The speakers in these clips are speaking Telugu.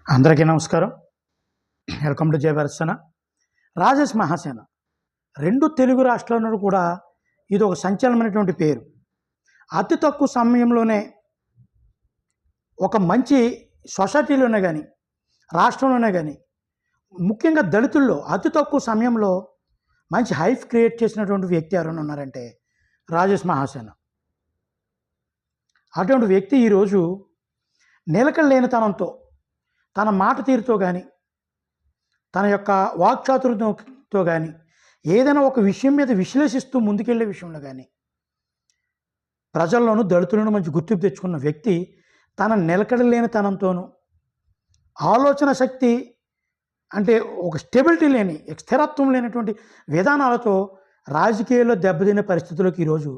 అందరికీ నమస్కారం. Welcome to Jayabharatsena. రాజేష్ మహాసేన రెండు తెలుగు రాష్ట్రాల్లో కూడా ఇది ఒక సంచలనమైనటువంటి పేరు. అతి తక్కువ సమయంలోనే ఒక మంచి సొసైటీలోనే కానీ రాష్ట్రంలోనే కానీ ముఖ్యంగా దళితుల్లో అతి తక్కువ సమయంలో మంచి హైప్ క్రియేట్ చేసినటువంటి వ్యక్తి ఎవరైనా ఉన్నారంటే రాజేష్ మహాసేన. అటువంటి వ్యక్తి ఈరోజు నిలకడలేనితనంతో తన మాట తీరుతో కానీ తన యొక్క వాక్చాతుర్యంతో కానీ ఏదైనా ఒక విషయం మీద విశ్లేషిస్తూ ముందుకెళ్లే విషయంలో కానీ ప్రజల్లోనూ దళితులను మంచి గుర్తింపు తెచ్చుకున్న వ్యక్తి తన నిలకడలేనితనంతోనూ ఆలోచన శక్తి అంటే ఒక స్టెబిలిటీ లేని స్థిరత్వం లేనటువంటి విధానాలతో రాజకీయాల్లో దెబ్బతినే పరిస్థితుల్లోకి ఈరోజు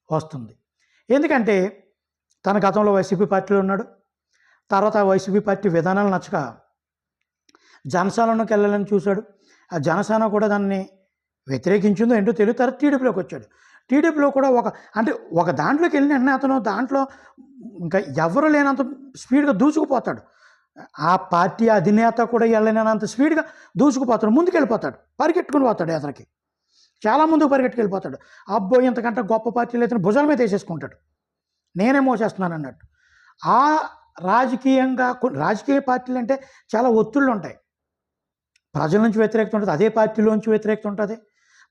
వస్తుంది. ఎందుకంటే తన గతంలో వైసీపీ పార్టీలో ఉన్నాడు. తర్వాత వైసీపీ పార్టీ విధానాలు నచ్చక జనసేనలోకి వెళ్ళాలని చూశాడు. ఆ జనసేన కూడా దాన్ని వ్యతిరేకించిందో ఏంటో తెలియదు. తర్వాత టీడీపీలోకి వచ్చాడు. టీడీపీలో కూడా ఒక దాంట్లోకి వెళ్ళిన వెంటనే అతను దాంట్లో ఇంకా ఎవరు లేనంత స్పీడ్గా దూసుకుపోతాడు. ఆ పార్టీ అధినేత కూడా వెళ్ళలేనంత స్పీడ్గా దూసుకుపోతాడు, ముందుకు వెళ్ళిపోతాడు, పరిగెట్టుకుని పోతాడు. అతనికి చాలా ముందుకు పరిగెట్టుకెళ్ళిపోతాడు. అబ్బో ఇంతకంటే గొప్ప పార్టీలు అయితే భుజాల మీద వేసేసుకుంటాడు, నేనే మోసేస్తున్నాను అన్నట్టు. ఆ రాజకీయ పార్టీలు అంటే చాలా ఒత్తిళ్ళు ఉంటాయి. ప్రజల నుంచి వ్యతిరేకత ఉంటుంది, అదే పార్టీలోంచి వ్యతిరేకత ఉంటుంది,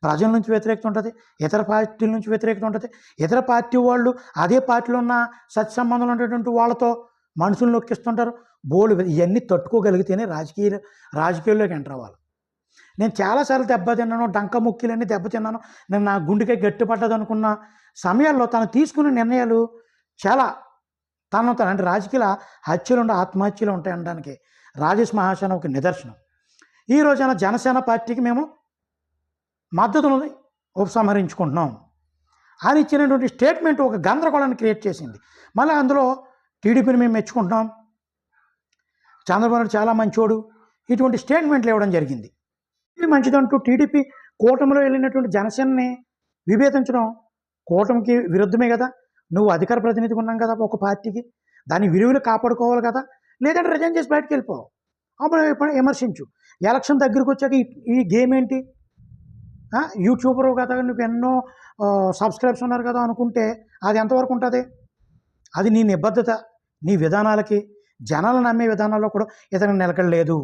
ప్రజల నుంచి వ్యతిరేకత ఉంటుంది, ఇతర పార్టీల నుంచి వ్యతిరేకత ఉంటుంది. ఇతర పార్టీ వాళ్ళు అదే పార్టీలో ఉన్న సత్సంబంధంలో ఉండేటువంటి వాళ్ళతో మనుషులు నొక్కిస్తుంటారు. ఇవన్నీ తట్టుకోగలిగితేనే రాజకీయాల్లోకి ఎంటర్ అవ్వాలి. నేను చాలాసార్లు దెబ్బతిన్నాను, డంక ముక్కిలన్నీ దెబ్బతిన్నాను, నేను నా గుండెకే గట్టిపడ్డది అనుకున్న సమయాల్లో తను తీసుకునే నిర్ణయాలు చాలా అంటే రాజకీయ హత్యలు ఆత్మహత్యలు ఉంటాయి అనడానికి రాజేష్ మహాసేన ఒక నిదర్శనం. ఈ రోజున జనసేన పార్టీకి మేము మద్దతును ఉపసంహరించుకుంటున్నాం అని ఇచ్చినటువంటి స్టేట్మెంట్ ఒక గందరగోళాన్ని క్రియేట్ చేసింది. మళ్ళీ అందులో టీడీపీని మేము మెచ్చుకుంటున్నాం, చంద్రబాబు చాలా మంచోడు, ఇటువంటి స్టేట్మెంట్లు ఇవ్వడం జరిగింది. ఇది మంచిదంటూ టీడీపీ కూటమిలో వెళ్ళినటువంటి జనసేనని విభేదించడం కూటమికి విరుద్ధమే కదా. నువ్వు అధికార ప్రతినిధిగా ఉన్నాం కదా ఒక పార్టీకి, దాని విలువలు కాపాడుకోవాలి కదా. లేదంటే రిజైన్ చేసి బయటకు వెళ్ళిపో, అప్పుడు విమర్శించు. ఎలక్షన్ దగ్గరికి వచ్చాక ఈ గేమ్ ఏంటి? యూట్యూబర్ కదా, నువ్వు ఎన్నో సబ్స్క్రైబ్స్ ఉన్నారు కదా అనుకుంటే అది ఎంతవరకు ఉంటుంది? అది నీ నిబద్ధత, నీ విధానాలకి, జనాలు నమ్మే విధానాల్లో కూడా ఇతను నిలకడలేదు.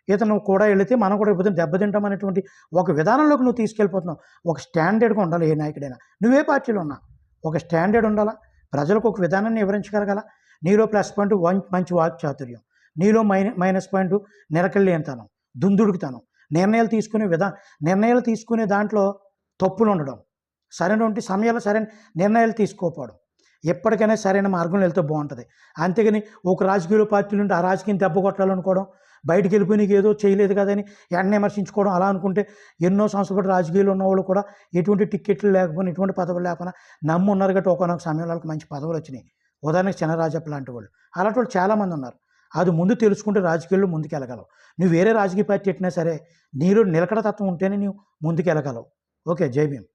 ఇతను కూడా వెళితే మనం కూడా ఇప్పుడు దెబ్బతింటాం అనేటువంటి ఒక విధానంలోకి నువ్వు తీసుకెళ్ళిపోతున్నావు. ఒక స్టాండర్డ్గా ఉండాలి ఏ నాయకుడైనా, నువ్వే పార్టీలో ఉన్నా ఒక స్టాండర్డ్ ఉండాలా, ప్రజలకు ఒక విధానాన్ని వివరించగలగాల. నీలో ప్లస్ పాయింట్ మంచి వాక్చాతుర్యం, నీలో మైనస్ పాయింట్ నిలకడలేనితనం, దుందుడుకుతనం, నిర్ణయాలు తీసుకునే దాంట్లో తప్పులు ఉండడం, సరైనటువంటి సమయాల్లో సరైన నిర్ణయాలు తీసుకోకపోవడం. ఎప్పటికైనా సరైన మార్గంలో వెళ్తే బాగుంటుంది. అంతేగాని ఒక రాజకీయ పార్టీలు ఉంటే ఆ రాజకీయం దెబ్బ కొట్టాలనుకోవడం, బయటికి వెళ్ళిపోయి నీకు ఏదో చేయలేదు కదని వెంటనే విమర్శించుకోవడం. అలా అనుకుంటే ఎన్నో సంవత్సరాల పాటు రాజకీయాలు ఉన్నవాళ్ళు కూడా ఎటువంటి టిక్కెట్లు లేకపోయినా ఎటువంటి పదవులు లేకపోయినా నమ్ము ఉన్నారు కాబట్టి ఒకనొక సమయంలో వాళ్ళకి మంచి పదవులు వచ్చినాయి. ఉదాహరణకు చినరాజప్ప లాంటి వాళ్ళు, అలాంటి వాళ్ళు చాలామంది ఉన్నారు. అది ముందు తెలుసుకుంటే రాజకీయాల్లో ముందుకు వెళ్ళగలవు. నువ్వు వేరే రాజకీయ పార్టీ పెట్టినా సరే నీలో నిలకడ తత్వం ఉంటేనే నువ్వు ముందుకు వెళ్ళగలవు. ఓకే, జై భీమ్.